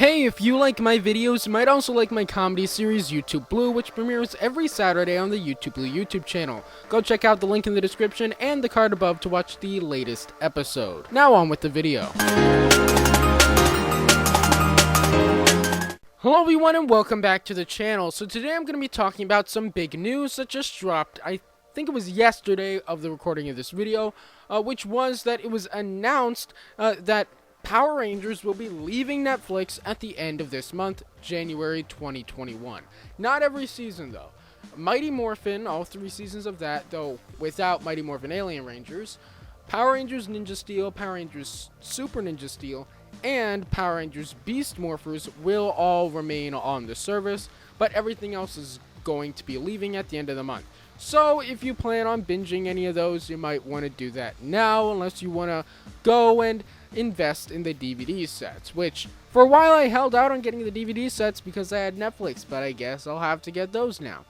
Hey, if you like my videos, you might also like my comedy series YouTube Blue, which premieres every Saturday on the YouTube Blue YouTube channel. Go check out the link in the description and the card above to watch the latest episode. Now on with the video. Hello everyone and welcome back to the channel. So today I'm going to be talking about some big news that just dropped. I think it was yesterday of the recording of this video, which was that it was announced that Power Rangers will be leaving Netflix at the end of this month, January 2021. Not every season, though. Mighty Morphin, all 3 seasons of that, though without Mighty Morphin Alien Rangers, Power Rangers Ninja Steel, Power Rangers Super Ninja Steel, and Power Rangers Beast Morphers will all remain on the service, but everything else is going to be leaving at the end of the month. So if you plan on binging any of those, you might want to do that now, unless you want to go and invest in the DVD sets, which for a while I held out on getting the DVD sets because I had Netflix, but I guess I'll have to get those now.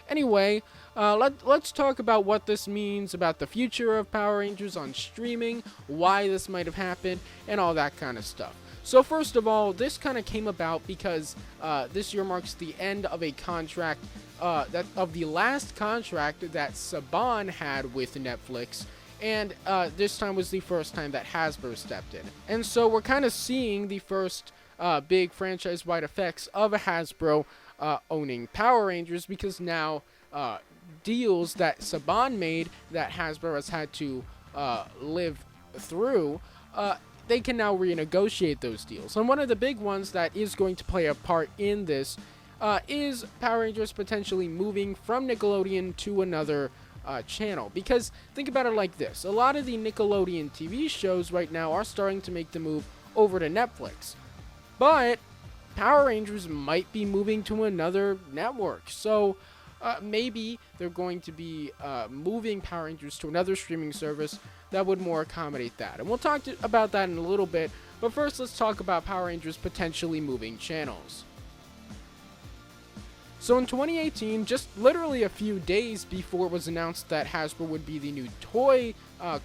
Anyway, let's talk about what this means about the future of Power Rangers on streaming, why this might have happened, and all that kind of stuff. So first of all, this kind of came about because this year marks the end of a contract, of the last contract that Saban had with Netflix. And this time was the first time that Hasbro stepped in. And so we're kind of seeing the first big franchise-wide effects of Hasbro owning Power Rangers, because now deals that Saban made that Hasbro has had to live through, they can now renegotiate those deals. And one of the big ones that is going to play a part in this is Power Rangers potentially moving from Nickelodeon to another channel. Because think about it like this: a lot of the Nickelodeon TV shows right now are starting to make the move over to Netflix, but Power Rangers might be moving to another network. So maybe they're going to be moving Power Rangers to another streaming service that would more accommodate that. And we'll talk about that in a little bit, but first let's talk about Power Rangers potentially moving channels. So in 2018, just literally a few days before it was announced that Hasbro would be the new toy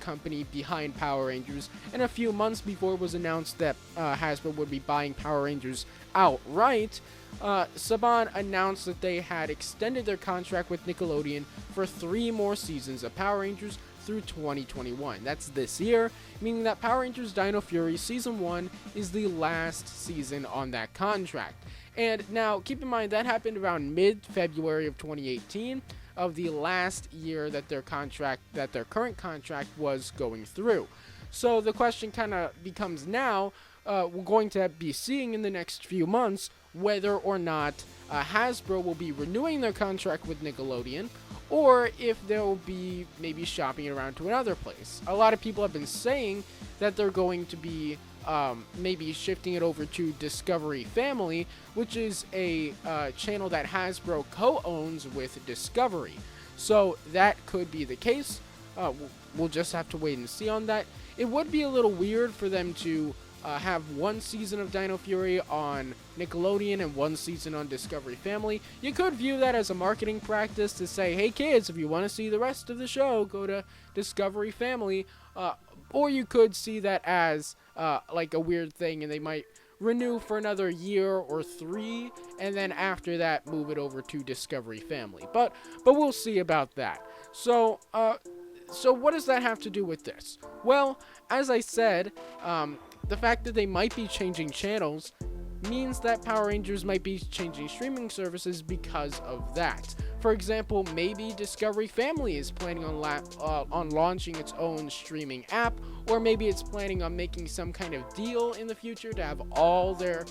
company behind Power Rangers, and a few months before it was announced that Hasbro would be buying Power Rangers outright, Saban announced that they had extended their contract with Nickelodeon for 3 more seasons of Power Rangers through 2021. That's this year, meaning that Power Rangers Dino Fury Season 1 is the last season on that contract. And now, keep in mind, that happened around mid-February of 2018, of the last year that their current contract was going through. So the question kind of becomes now, we're going to be seeing in the next few months whether or not Hasbro will be renewing their contract with Nickelodeon, or if they'll be maybe shopping it around to another place. A lot of people have been saying that they're going to be maybe shifting it over to Discovery Family, which is a channel that Hasbro co-owns with Discovery. So that could be the case. We'll just have to wait and see on that. It would be a little weird for them to have 1 season of Dino Fury on Nickelodeon and 1 season on Discovery Family. You could view that as a marketing practice to say, hey kids, if you want to see the rest of the show, go to Discovery Family. Or you could see that as like a weird thing, and they might renew for another year or 3, and then after that move it over to Discovery Family. But we'll see about that. So what does that have to do with this? Well, as I said, the fact that they might be changing channels means that Power Rangers might be changing streaming services because of that. For example, maybe Discovery Family is planning on launching its own streaming app, or maybe it's planning on making some kind of deal in the future to have all their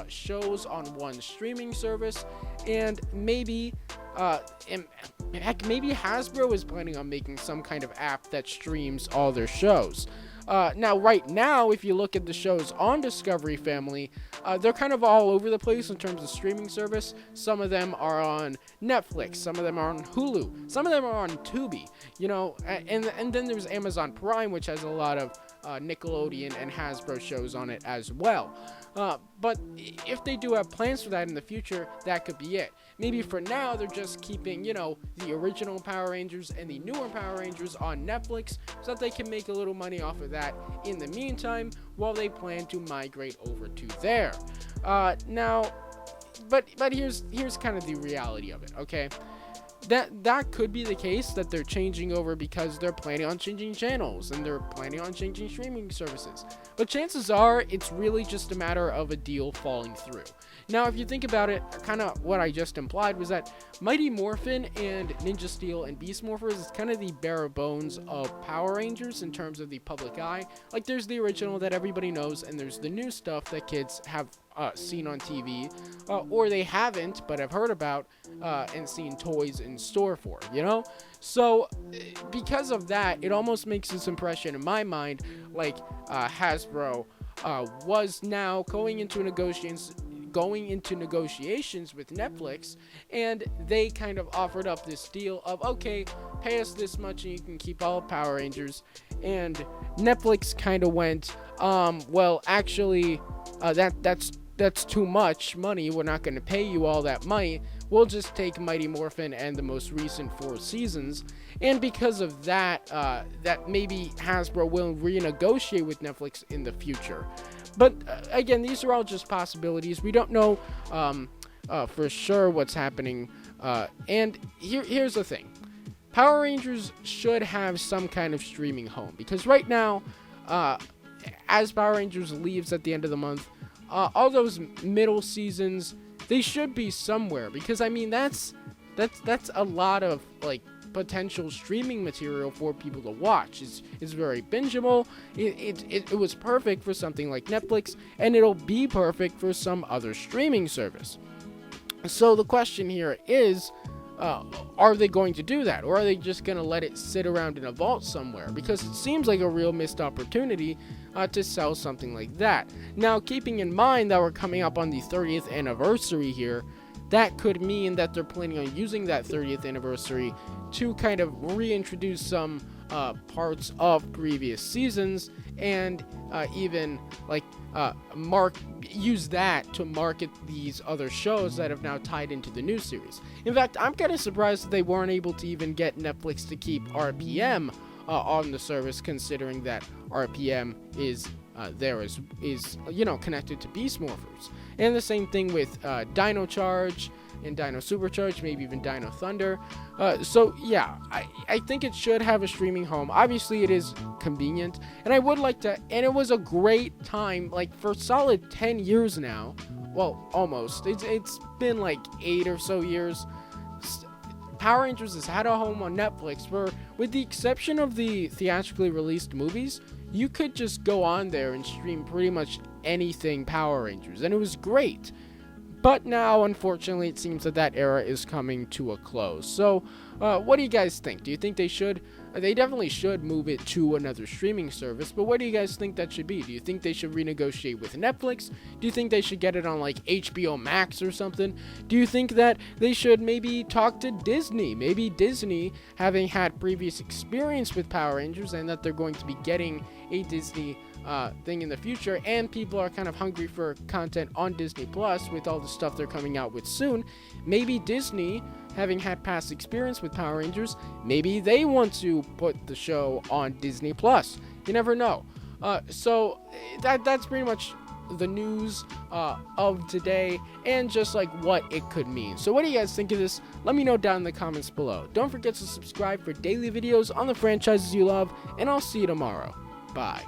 shows on one streaming service, and maybe heck, maybe Hasbro is planning on making some kind of app that streams all their shows. Now, right now, if you look at the shows on Discovery Family, they're kind of all over the place in terms of streaming service. Some of them are on Netflix, some of them are on Hulu, some of them are on Tubi, you know, and then there's Amazon Prime, which has a lot of Nickelodeon and Hasbro shows on it as well. But if they do have plans for that in the future, that could be it. Maybe for now, they're just keeping, the original Power Rangers and the newer Power Rangers on Netflix so that they can make a little money off of that in the meantime while they plan to migrate over to there. Now, but here's kind of the reality of it, okay? That could be the case, that they're changing over because they're planning on changing channels and they're planning on changing streaming services. But chances are it's really just a matter of a deal falling through. Now, if you think about it, kind of what I just implied was that Mighty Morphin and Ninja Steel and Beast Morphers is kind of the bare bones of Power Rangers in terms of the public eye. Like, there's the original that everybody knows, and there's the new stuff that kids have seen on TV, or they haven't, but have heard about and seen toys in store for, So, because of that, it almost makes this impression in my mind like Hasbro was now going into negotiations with Netflix, and they kind of offered up this deal of, okay, pay us this much and you can keep all Power Rangers. And Netflix kind of went, well, actually, that's too much money. We're not going to pay you all that money. We'll just take Mighty Morphin and the most recent 4 seasons. And because of that, that maybe Hasbro will renegotiate with Netflix in the future. But again, these are all just possibilities. We don't know for sure what's happening. And here's the thing. Power Rangers should have some kind of streaming home. Because right now, as Power Rangers leaves at the end of the month, all those middle seasons, they should be somewhere, because I mean that's a lot of potential streaming material for people to watch. It's very bingeable. It was perfect for something like Netflix, and it'll be perfect for some other streaming service. So the question here is, are they going to do that, or are they just going to let it sit around in a vault somewhere? Because it seems like a real missed opportunity to sell something like that. Now, keeping in mind that we're coming up on the 30th anniversary here, that could mean that they're planning on using that 30th anniversary to kind of reintroduce some parts of previous seasons, and even use that to market these other shows that have now tied into the new series. In fact, I'm kind of surprised that they weren't able to even get Netflix to keep RPM on the service, considering that RPM is connected to Beast Morphers. And the same thing with Dino Charge and Dino Supercharge, maybe even Dino Thunder. So yeah, I think it should have a streaming home. Obviously it is convenient, and I would like to, and it was a great time, for a solid 10 years now. Well, almost. It's been 8 or so years. Power Rangers has had a home on Netflix where, with the exception of the theatrically released movies, you could just go on there and stream pretty much anything Power Rangers, and it was great. But now, unfortunately, it seems that era is coming to a close. So, what do you guys think? Do you think they should? They definitely should move it to another streaming service, but what do you guys think that should be? Do you think they should renegotiate with Netflix? Do you think they should get it on HBO Max or something? Do you think that they should maybe talk to Disney? Maybe Disney, having had previous experience with Power Rangers, and that they're going to be getting a Disney thing in the future, and people are kind of hungry for content on Disney Plus with all the stuff they're coming out with soon. Maybe Disney, having had past experience with Power Rangers, maybe they want to put the show on Disney Plus. You never know. So that's pretty much the news of today, and just what it could mean. So what do you guys think of this? Let me know down in the comments below. Don't forget to subscribe for daily videos on the franchises you love, and I'll see you tomorrow. Bye.